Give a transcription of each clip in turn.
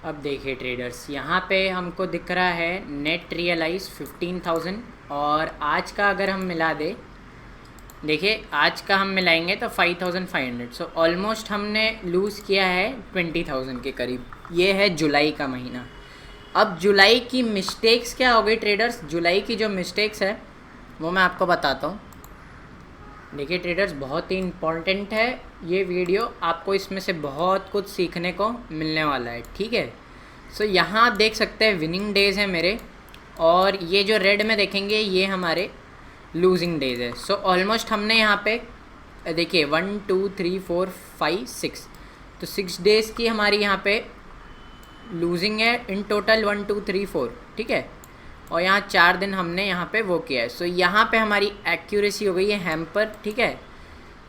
अब देखिए ट्रेडर्स, यहाँ पे हमको दिख रहा है नेट रियलाइज 15,000 और आज का अगर हम मिला दे, देखिए आज का हम मिलाएंगे तो 5,500। सो ऑलमोस्ट हमने लूज़ किया है 20,000 के करीब। ये है जुलाई का महीना। अब जुलाई की मिस्टेक्स क्या हो गई ट्रेडर्स, जुलाई की जो मिस्टेक्स है वो मैं आपको बताता हूँ। देखिए ट्रेडर्स, बहुत ही इम्पॉर्टेंट है ये वीडियो, आपको इसमें से बहुत कुछ सीखने को मिलने वाला है, ठीक है। सो यहाँ आप देख सकते हैं विनिंग डेज़ है मेरे, और ये जो रेड में देखेंगे ये हमारे लूजिंग डेज़ है। सो ऑलमोस्ट हमने यहाँ पे देखिए 1 2 3 4 5 6, तो 6 डेज़ की हमारी यहाँ पे लूजिंग है इन टोटल 1 2 3 4, ठीक है। और यहाँ 4 दिन हमने यहाँ पे वो किया है। सो यहाँ पे हमारी एक्यूरेसी हो गई है हैम्पर, ठीक है।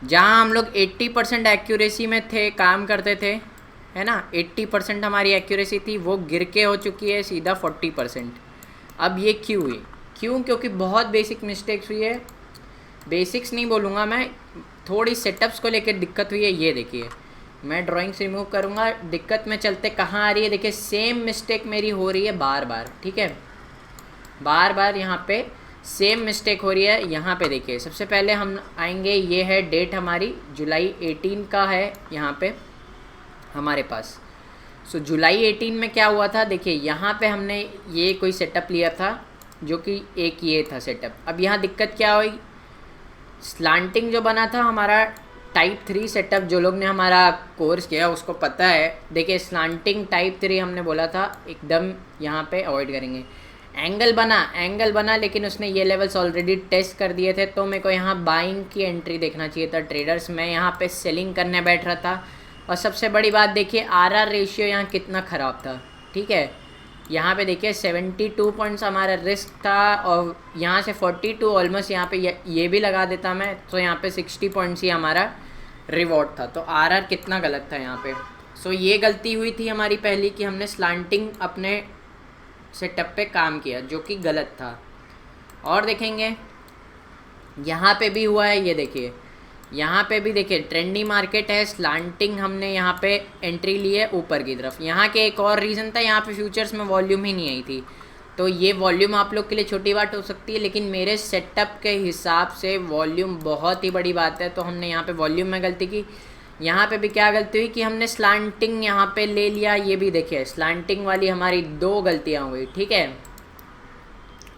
जहाँ हम लोग 80% एक्यूरेसी में थे, काम करते थे, है ना, 80% हमारी एक्यूरेसी थी, वो गिर के हो चुकी है सीधा 40%। अब ये क्यों हुई? क्यों? क्योंकि बहुत बेसिक मिस्टेक्स हुई है। बेसिक्स नहीं बोलूँगा मैं, थोड़ी सेटअप्स को लेकर दिक्कत हुई है। ये देखिए, मैं ड्राइंग्स रिमूव करूँगा, दिक्कत में चलते कहाँ आ रही है, देखिए सेम मिस्टेक मेरी हो रही है बार बार, ठीक है। बार बार यहाँ पे सेम मिस्टेक हो रही है। यहाँ पे देखिए, सबसे पहले हम आएंगे, ये है डेट हमारी जुलाई 18 का है यहाँ पे हमारे पास। सो जुलाई 18 में क्या हुआ था, देखिए यहाँ पे हमने ये कोई सेटअप लिया था जो कि एक ये था सेटअप। अब यहाँ दिक्कत क्या हुई, स्लांटिंग जो बना था हमारा टाइप 3 सेटअप, जो लोग ने हमारा कोर्स किया उसको पता है। देखिए स्लांटिंग टाइप 3 हमने बोला था एकदम यहाँ पे अवॉइड करेंगे। एंगल बना लेकिन उसने ये लेवल्स ऑलरेडी टेस्ट कर दिए थे, तो मेरे को यहाँ बाइंग की एंट्री देखना चाहिए था ट्रेडर्स। मैं यहाँ पे सेलिंग करने बैठ रहा था। और सबसे बड़ी बात देखिए, आरआर रेशियो यहाँ कितना ख़राब था, ठीक है। यहाँ पे देखिए 72 पॉइंट्स हमारा रिस्क था, और यहाँ से 42 ऑलमोस्ट यहाँ पे ये भी लगा देता मैं, तो यहाँ पे 60 पॉइंट्स ही हमारा रिवॉर्ड था। तो आरआर कितना गलत था यहाँ पे। सो ये गलती हुई थी हमारी पहली कि हमने स्लांटिंग अपने सेटअप पे काम किया, जो कि गलत था। और देखेंगे यहाँ पे भी हुआ है, ये देखिए यहाँ पे भी देखिए ट्रेंडी मार्केट है, स्लांटिंग हमने यहाँ पे एंट्री ली है ऊपर की तरफ। यहाँ के एक और रीज़न था, यहाँ पे फ्यूचर्स में वॉल्यूम ही नहीं आई थी। तो ये वॉल्यूम आप लोग के लिए छोटी बात हो सकती है, लेकिन मेरे सेटअप के हिसाब से वॉल्यूम बहुत ही बड़ी बात है। तो हमने यहाँ पे वॉल्यूम में गलती की। यहाँ पे भी क्या गलती हुई कि हमने स्लांटिंग यहाँ पे ले लिया। ये भी देखिए स्लांटिंग वाली हमारी 2 गलतियाँ हो गई, ठीक है।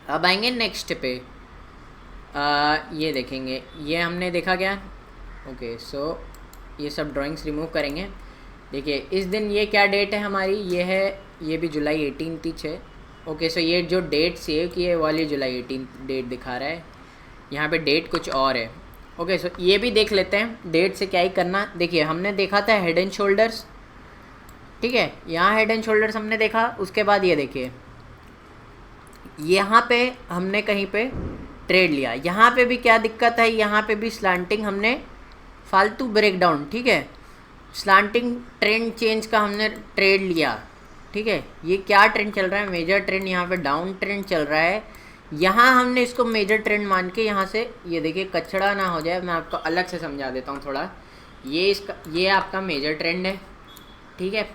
अब आएंगे नेक्स्ट पे, ये देखेंगे, ये हमने देखा क्या, ओके। सो ये सब ड्राइंग्स रिमूव करेंगे। देखिए इस दिन ये क्या डेट है हमारी, ये है, ये भी जुलाई 18 थी 6, ओके। सो ये जो डेट सेव की है वाली जुलाई 18 डेट दिखा रहा है, यहाँ पे डेट कुछ और है, ओके। सो ये भी देख लेते हैं डेट से क्या ही करना। देखिए हमने देखा था हेड एंड शोल्डर्स, ठीक है, यहाँ हेड एंड शोल्डर्स हमने देखा। उसके बाद ये देखिए यहाँ पे हमने कहीं पे ट्रेड लिया। यहाँ पे भी क्या दिक्कत है, यहाँ पे भी स्लांटिंग हमने फालतू ब्रेकडाउन, ठीक है, स्लांटिंग ट्रेंड चेंज का हमने ट्रेड लिया, ठीक है। ये क्या ट्रेंड चल रहा है, मेजर ट्रेंड, यहाँ पे डाउन ट्रेंड चल रहा है। यहाँ हमने इसको मेजर ट्रेंड मान के यहाँ से, ये देखिए कचड़ा ना हो जाए, मैं आपको अलग से समझा देता हूँ थोड़ा। ये आपका मेजर ट्रेंड है, ठीक है।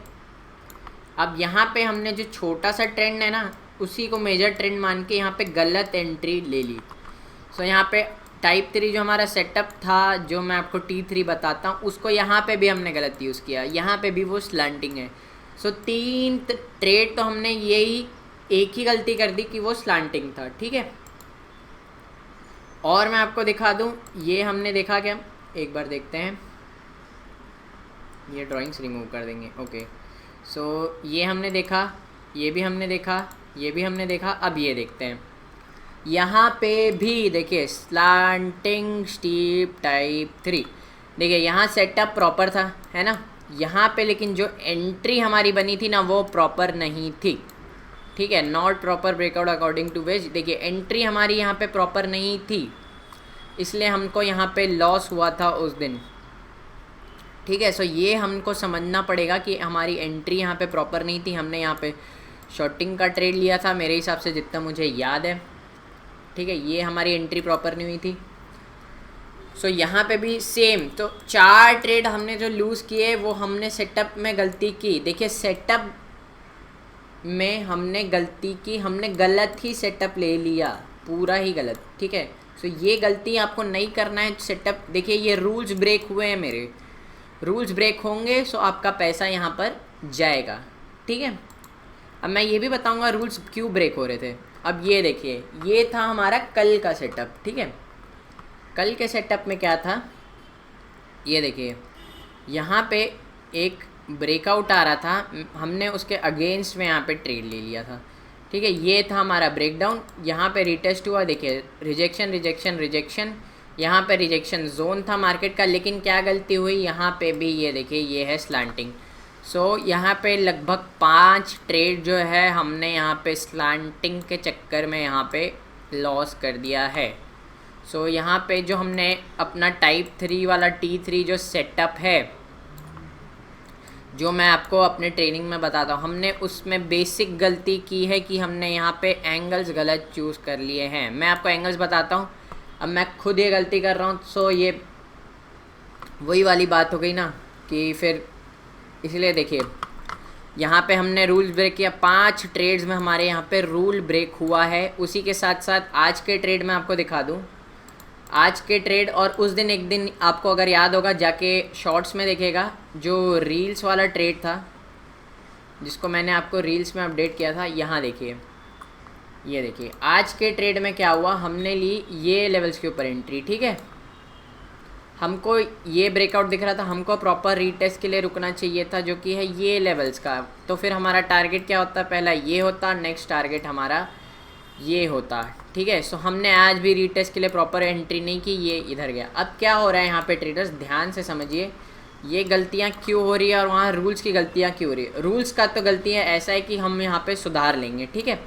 अब यहाँ पे हमने जो छोटा सा ट्रेंड है ना, उसी को मेजर ट्रेंड मान के यहाँ पे गलत एंट्री ले ली। सो यहाँ पे टाइप 3 जो हमारा सेटअप था, जो मैं आपको T3 बताता हूँ, उसको यहाँ पे भी हमने गलत यूज़ किया, यहाँ पे भी वो स्लांटिंग है। सो 3 ट्रेड तो हमने यही एक ही गलती कर दी कि वो स्लांटिंग था, ठीक है। और मैं आपको दिखा दूँ, ये हमने देखा क्या, एक बार देखते हैं, ये ड्राइंग्स रिमूव कर देंगे, ओके। सो ये हमने देखा, ये भी हमने देखा, ये भी हमने देखा। अब ये देखते हैं, यहाँ पे भी देखिए स्लांटिंग स्टीप टाइप 3, देखिए यहाँ सेटअप प्रॉपर था, है ना, यहाँ पे लेकिन जो एंट्री हमारी बनी थी ना, वो प्रॉपर नहीं थी, ठीक है, not proper breakout according to ways. देखिए एंट्री हमारी यहाँ पे प्रॉपर नहीं थी, इसलिए हमको यहाँ पे लॉस हुआ था उस दिन, ठीक है। सो ये हमको समझना पड़ेगा कि हमारी एंट्री यहाँ पे प्रॉपर नहीं थी। हमने यहाँ पे शॉर्टिंग का ट्रेड लिया था मेरे हिसाब से, जितना मुझे याद है, ठीक है। ये हमारी एंट्री प्रॉपर नहीं हुई थी। सो यहाँ पे भी सेम, तो 4 ट्रेड हमने जो लूज़ किए वो हमने सेटअप में गलती की। देखिए सेटअप में हमने गलती की, हमने गलत ही सेटअप ले लिया, पूरा ही गलत, ठीक है। सो ये गलती आपको नहीं करना है। सेटअप देखिए, ये रूल्स ब्रेक हुए हैं मेरे, रूल्स ब्रेक होंगे सो आपका पैसा यहाँ पर जाएगा, ठीक है। अब मैं ये भी बताऊँगा रूल्स क्यों ब्रेक हो रहे थे। अब ये देखिए, ये था हमारा कल का सेटअप, ठीक है। कल के सेटअप में क्या था, ये देखिए यहाँ पे एक ब्रेकआउट आ रहा था, हमने उसके अगेंस्ट में यहाँ पे ट्रेड ले लिया था, ठीक है। ये था हमारा ब्रेकडाउन, यहाँ पे रिटेस्ट हुआ, देखिए रिजेक्शन रिजेक्शन रिजेक्शन, यहाँ पे रिजेक्शन जोन था मार्केट का। लेकिन क्या गलती हुई यहाँ पे भी, ये देखिए ये है स्लांटिंग। सो यहाँ पे लगभग 5 ट्रेड जो है हमने यहाँ पे स्लांटिंग के चक्कर में यहाँ पे लॉस कर दिया है। सो यहाँ पे जो हमने अपना टाइप 3 वाला T3 जो सेटअप है, जो मैं आपको अपने ट्रेनिंग में बताता हूँ, हमने उसमें बेसिक गलती की है कि हमने यहाँ पे एंगल्स गलत चूज़ कर लिए हैं। मैं आपको एंगल्स बताता हूँ, अब मैं खुद ये गलती कर रहा हूँ। सो ये वही वाली बात हो गई ना कि फिर इसलिए देखिए यहाँ पे हमने रूल ब्रेक किया, 5 ट्रेड्स में हमारे यहाँ पे रूल ब्रेक हुआ है। उसी के साथ साथ आज के ट्रेड में आपको दिखा दूँ, आज के ट्रेड और उस दिन एक दिन आपको अगर याद होगा जाके शॉर्ट्स में देखेगा, जो रील्स वाला ट्रेड था जिसको मैंने आपको रील्स में अपडेट किया था, यहाँ देखिए, ये देखिए आज के ट्रेड में क्या हुआ, हमने ली ये लेवल्स के ऊपर एंट्री, ठीक है। हमको ये ब्रेकआउट दिख रहा था, हमको प्रॉपर रीटेस्ट के लिए रुकना चाहिए था जो कि है ये लेवल्स का। तो फिर हमारा टारगेट क्या होता, पहला ये होता, नेक्स्ट टारगेट हमारा ये होता, ठीक है। सो हमने आज भी रीटेस्ट के लिए प्रॉपर एंट्री नहीं की, ये इधर गया। अब क्या हो रहा है यहाँ पे ट्रेडर्स, ध्यान से समझिए ये गलतियाँ क्यों हो रही है और वहाँ रूल्स की गलतियाँ क्यों हो रही है। रूल्स का तो गलतियाँ ऐसा है कि हम यहाँ पे सुधार लेंगे, ठीक है।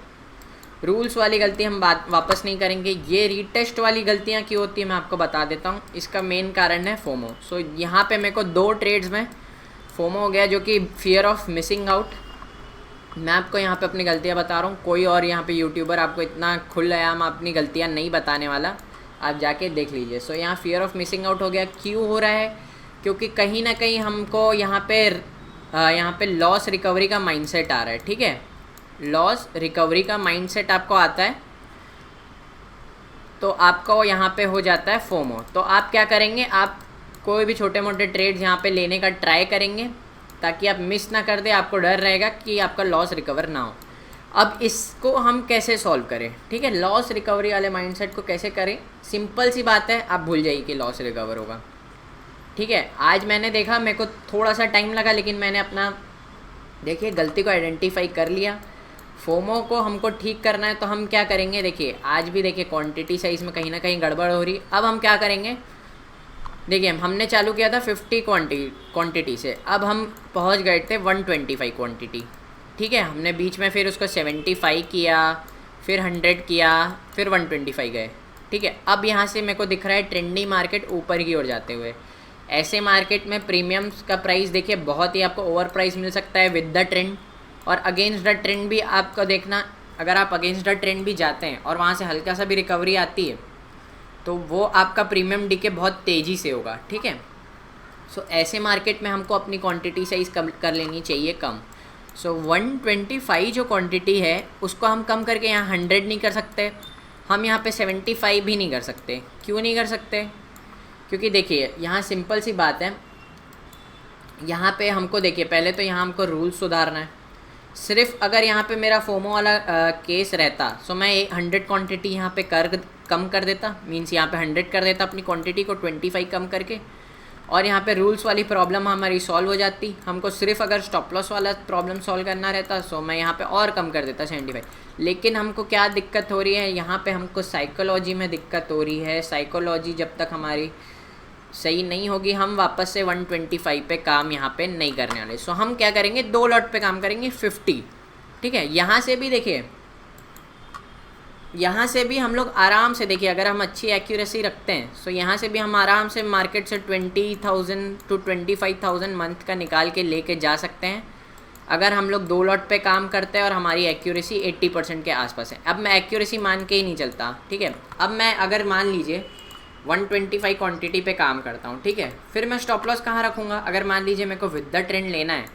रूल्स वाली गलती हम वापस नहीं करेंगे। ये रीटेस्ट वाली गलतियाँ क्यों होती है मैं आपको बता देता हूँ। इसका मेन कारण है फोमो। सो यहाँ पे मेरे को 2 ट्रेड्स में फोमो हो गया, जो कि फियर ऑफ मिसिंग आउट। मैं आपको यहाँ पे अपनी गलतियाँ बता रहा हूँ, कोई और यहाँ पे यूट्यूबर आपको इतना खुलेआम अपनी गलतियाँ नहीं बताने वाला, आप जाके देख लीजिए। सो यहाँ फियर ऑफ मिसिंग आउट हो गया। क्यों हो रहा है, क्योंकि कहीं ना कहीं हमको यहाँ पे लॉस रिकवरी का माइंडसेट आ रहा है, ठीक है। लॉस रिकवरी का माइंडसेट आपको आता है तो आपको यहाँ पे हो जाता है फोमो। तो आप क्या करेंगे, आप कोई भी छोटे मोटे ट्रेड्स यहाँ पे लेने का ट्राई करेंगे ताकि आप मिस ना कर दे। आपको डर रहेगा कि आपका लॉस रिकवर ना हो। अब इसको हम कैसे सॉल्व करें, ठीक है। लॉस रिकवरी वाले माइंडसेट को कैसे करें, सिंपल सी बात है, आप भूल जाइए कि लॉस रिकवर होगा, ठीक है। आज मैंने देखा, मेरे को थोड़ा सा टाइम लगा, लेकिन मैंने अपना देखिए गलती को आइडेंटिफाई कर लिया। फोमो को हमको ठीक करना है तो हम क्या करेंगे, देखिए आज भी देखिए क्वांटिटी साइज़ में कहीं ना कहीं गड़बड़ हो रही। अब हम क्या करेंगे, देखिए हमने चालू किया था 50 क्वांटिटी से, अब हम पहुंच गए थे 125 क्वांटिटी, ठीक है। हमने बीच में फिर उसको 75 किया, फिर 100 किया, फिर 125 गए, ठीक है। अब यहाँ से मेरे को दिख रहा है ट्रेंडी मार्केट ऊपर की ओर जाते हुए। ऐसे मार्केट में प्रीमियम्स का प्राइस देखिए बहुत ही आपको ओवर प्राइस मिल सकता है विद द ट्रेंड, और अगेंस्ट द ट्रेंड भी आपको देखना। अगर आप अगेंस्ट द ट्रेंड भी जाते हैं और वहाँ से हल्का सा भी रिकवरी आती है तो वो आपका प्रीमियम डीके बहुत तेज़ी से होगा, ठीक है। सो ऐसे मार्केट में हमको अपनी क्वांटिटी साइज़ कम कर लेनी चाहिए कम। सो 125 जो क्वांटिटी है उसको हम कम करके यहाँ 100 नहीं कर सकते, हम यहाँ पे 75 भी नहीं कर सकते। क्यों नहीं कर सकते, क्योंकि देखिए यहाँ सिंपल सी बात है, यहाँ पे हमको देखिए पहले तो यहाँ हमको रूल्स सुधारना है। सिर्फ अगर यहाँ पे मेरा फोमो वाला केस रहता सो मैं 100 क्वांटिटी यहाँ पे कम कर देता, मींस यहाँ पे 100 कर देता अपनी क्वांटिटी को 25 कम करके, और यहाँ पे रूल्स वाली प्रॉब्लम हमारी सॉल्व हो जाती। हमको सिर्फ अगर स्टॉप लॉस वाला प्रॉब्लम सॉल्व करना रहता सो मैं यहाँ पे और कम कर देता 75। लेकिन हमको क्या दिक्कत हो रही है, यहाँ पे हमको साइकोलॉजी में दिक्कत हो रही है। साइकोलॉजी जब तक हमारी सही नहीं होगी हम वापस से 125 पे काम यहाँ पे नहीं करने वाले। सो हम क्या करेंगे, 2 लॉट पे काम करेंगे 50, ठीक है। यहाँ से भी देखिए, यहाँ से भी हम लोग आराम से देखिए अगर हम अच्छी एक्यूरेसी रखते हैं सो यहाँ से भी हम आराम से मार्केट से 20,000 to 25,000 मंथ का निकाल के लेके जा सकते हैं अगर हम लोग 2 लॉट पे काम करते हैं और हमारी एक्यूरेसी 80% के आसपास है। अब मैं एक्यूरेसी मान के ही नहीं चलता, ठीक है। अब मैं अगर मान लीजिए 125 क्वांटिटी पे काम करता हूँ, ठीक है, फिर मैं स्टॉप लॉस कहाँ रखूँगा। अगर मान लीजिए मेरे को विद द ट्रेंड लेना है,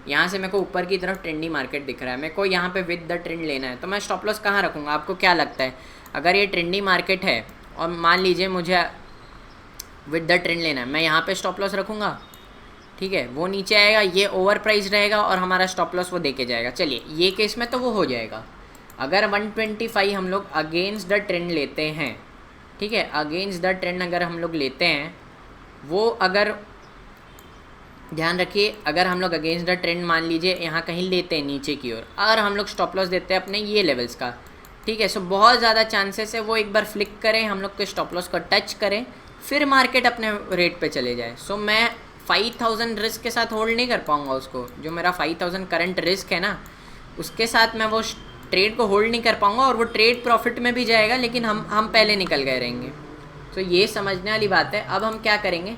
यहाँ से मेरे को ऊपर की तरफ ट्रेंडी मार्केट दिख रहा है, मेरे को यहाँ पे विद द ट्रेंड लेना है, तो मैं स्टॉप लॉस कहाँ रखूँगा? आपको क्या लगता है? अगर ये ट्रेंडी मार्केट है और मान लीजिए मुझे विद द ट्रेंड लेना है, मैं यहाँ पे स्टॉप लॉस रखूँगा, ठीक है। वो नीचे आएगा, ये ओवर प्राइस रहेगा और हमारा स्टॉप लॉस वो देके जाएगा। चलिए ये केस में तो वो हो जाएगा। अगर 125 हम लोग अगेंस्ट द ट्रेंड लेते हैं, ठीक है, अगेंस्ट द ट्रेंड अगर हम लोग लेते हैं, वो अगर ध्यान रखिए, अगर हम लोग अगेंस्ट द ट्रेंड मान लीजिए यहाँ कहीं लेते हैं नीचे की ओर, अगर हम लोग स्टॉप लॉस देते हैं अपने ये लेवल्स का, ठीक है, सो बहुत ज़्यादा चांसेस है वो एक बार फ्लिक करें, हम लोग के स्टॉप लॉस को टच करें, फिर मार्केट अपने रेट पे चले जाए। सो मैं 5000 रिस्क के साथ होल्ड नहीं कर पाऊँगा उसको, जो मेरा 5000 करंट रिस्क है ना, उसके साथ मैं वो ट्रेड को होल्ड नहीं कर पाऊँगा और वो ट्रेड प्रॉफिट में भी जाएगा, लेकिन हम पहले निकल गए रहेंगे। तो ये समझने वाली बात है। अब हम क्या करेंगे,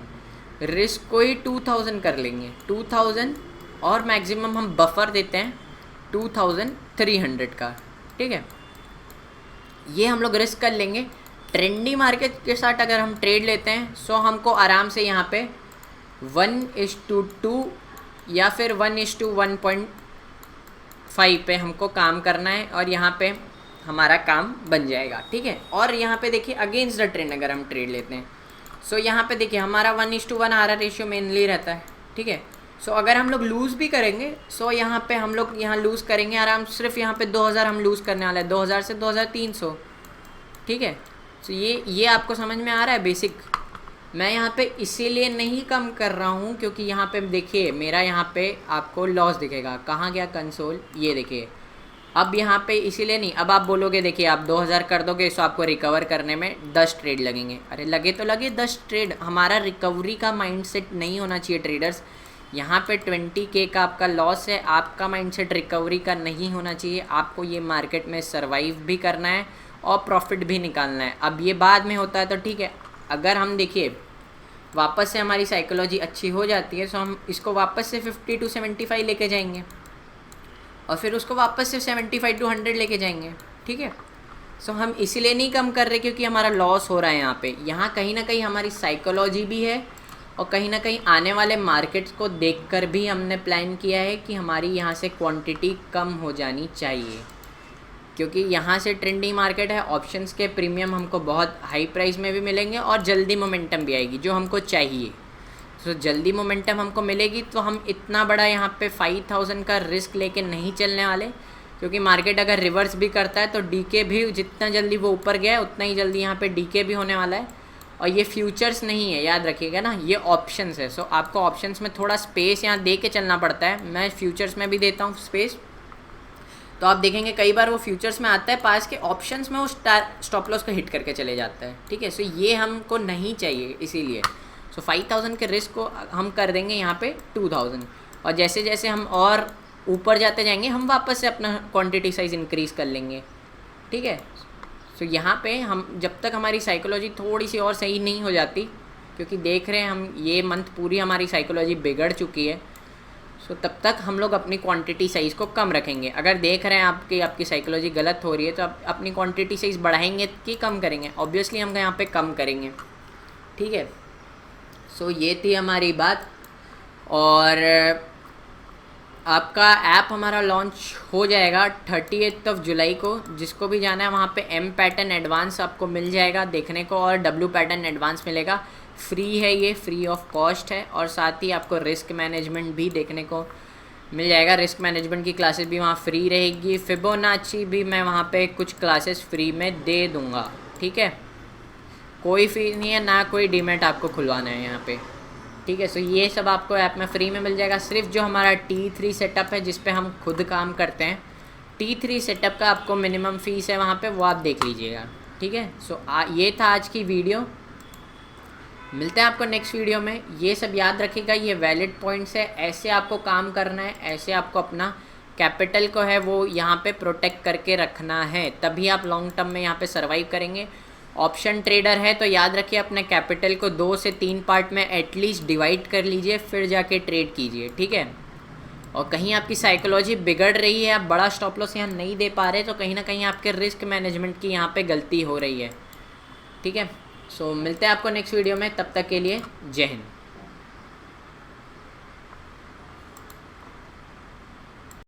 रिस्क को ही 2000 कर लेंगे, 2000, और मैक्सिमम हम बफर देते हैं 2300 का, ठीक है। ये हम लोग रिस्क कर लेंगे। ट्रेंडी मार्केट के साथ अगर हम ट्रेड लेते हैं, सो हमको आराम से यहाँ पे 1:2 या फिर 1:1.5 पे हमको काम करना है और यहाँ पे हमारा काम बन जाएगा, ठीक है। और यहाँ पे देखिए अगेंस्ट द ट्रेंड अगर हम ट्रेड लेते हैं, सो यहाँ पे देखिए हमारा 1:1 आर रेशियो मेनली रहता है, ठीक है। सो अगर हम लोग लूज़ भी करेंगे, सो यहाँ पे हम लोग यहाँ लूज़ करेंगे आराम, सिर्फ यहाँ पे 2000 हम लूज़ करने वाले हैं, 2000 से 2300, ठीक है। सो ये आपको समझ में आ रहा है बेसिक। मैं यहाँ पे इसीलिए नहीं कम कर रहा हूँ क्योंकि यहाँ पे देखिए मेरा यहाँ पे आपको लॉस दिखेगा, कहाँ गया कंसोल, ये देखिए। अब यहाँ पे इसीलिए नहीं, अब आप बोलोगे देखिए आप 2000 कर दोगे, सो आपको रिकवर करने में 10 ट्रेड लगेंगे। अरे लगे तो लगे 10 ट्रेड, हमारा रिकवरी का माइंडसेट नहीं होना चाहिए ट्रेडर्स। यहाँ पे 20K का आपका लॉस है, आपका माइंडसेट रिकवरी का नहीं होना चाहिए। आपको ये मार्केट में सर्वाइव भी करना है और प्रॉफिट भी निकालना है। अब ये बाद में होता है तो ठीक है, अगर हम देखिए वापस से हमारी साइकोलॉजी अच्छी हो जाती है, सो हम इसको वापस से 50 to 75 लेके जाएंगे और फिर उसको वापस से 75 to 100 लेके जाएंगे, ठीक है। सो हम इसीलिए नहीं कम कर रहे क्योंकि हमारा लॉस हो रहा है यहाँ पे। यहाँ कहीं ना कहीं हमारी साइकोलॉजी भी है और कहीं ना कहीं आने वाले मार्केट्स को देखकर भी हमने प्लान किया है कि हमारी यहाँ से क्वांटिटी कम हो जानी चाहिए, क्योंकि यहाँ से ट्रेंडी मार्केट है। ऑप्शंस के प्रीमियम हमको बहुत हाई प्राइस में भी मिलेंगे और जल्दी मोमेंटम भी आएगी जो हमको चाहिए। सो जल्दी मोमेंटम हमको मिलेगी तो हम इतना बड़ा यहाँ पे 5000 का रिस्क लेके नहीं चलने वाले, क्योंकि मार्केट अगर रिवर्स भी करता है तो डीके भी, जितना जल्दी वो ऊपर गया है उतना ही जल्दी यहाँ पे डीके भी होने वाला है। और ये फ्यूचर्स नहीं है, याद रखिएगा ना, ये ऑप्शंस है। सो आपको ऑप्शंस में थोड़ा स्पेस यहाँ दे के चलना पड़ता है, मैं फ्यूचर्स में भी देता हूँ स्पेस। तो आप देखेंगे कई बार वो फ्यूचर्स में आता है पास के, ऑप्शंस में वो स्टॉप लॉस को हिट करके चले जाता है, ठीक है। सो ये हमको नहीं चाहिए, इसीलिए सो 5000 के रिस्क को हम कर देंगे यहाँ पे 2000, और जैसे जैसे हम और ऊपर जाते जाएंगे हम वापस से अपना क्वांटिटी साइज़ इंक्रीज़ कर लेंगे, ठीक है। सो यहाँ पे हम जब तक हमारी साइकोलॉजी थोड़ी सी और सही नहीं हो जाती, क्योंकि देख रहे हैं हम ये मंथ पूरी हमारी साइकोलॉजी बिगड़ चुकी है, सो तब तक हम लोग अपनी क्वांटिटी साइज़ को कम रखेंगे। अगर देख रहे हैं आपकी साइकोलॉजी गलत हो रही है तो आप अपनी क्वांटिटी साइज़ बढ़ाएंगे कि कम करेंगे? ऑब्वियसली हम यहाँ पे कम करेंगे, ठीक है। सो ये थी हमारी बात। और आपका ऐप हमारा लॉन्च हो जाएगा 30 जुलाई को। जिसको भी जाना है वहाँ पे M पैटर्न एडवांस आपको मिल जाएगा देखने को, और W पैटर्न एडवांस मिलेगा। फ्री है, ये फ्री ऑफ कॉस्ट है, और साथ ही आपको रिस्क मैनेजमेंट भी देखने को मिल जाएगा। रिस्क मैनेजमेंट की क्लासेस भी वहाँ फ्री रहेगी। फिबोनाची भी मैं वहाँ पे कुछ क्लासेस फ्री में दे दूँगा, ठीक है। कोई फीस नहीं है, ना कोई डीमेट आपको खुलवाना है यहाँ पे, ठीक है। सो ये सब आपको ऐप में फ्री में मिल जाएगा। सिर्फ जो हमारा T3 सेटअप है जिस पे हम खुद काम करते हैं, T3 सेटअप का आपको मिनिमम फ़ीस है वहाँ पे, वो आप देख लीजिएगा, ठीक है। सो ये था आज की वीडियो। मिलते हैं आपको नेक्स्ट वीडियो में। ये सब याद रखिएगा, ये वैलिड पॉइंट्स है, ऐसे आपको काम करना है, ऐसे आपको अपना कैपिटल को है वो यहाँ पे प्रोटेक्ट करके रखना है, तभी आप लॉन्ग टर्म में यहाँ पे सर्वाइव करेंगे। ऑप्शन ट्रेडर है तो याद रखिए अपने कैपिटल को 2 से 3 पार्ट में एटलीस्ट डिवाइड कर लीजिए, फिर जाके ट्रेड कीजिए, ठीक है। और कहीं आपकी साइकोलॉजी बिगड़ रही है, आप बड़ा स्टॉप लॉस यहाँ नहीं दे पा रहे, तो कहीं ना कहीं आपके रिस्क मैनेजमेंट की यहाँ पे गलती हो रही है, ठीक है। सो मिलते हैं आपको नेक्स्ट वीडियो में, तब तक के लिए जय हिंद।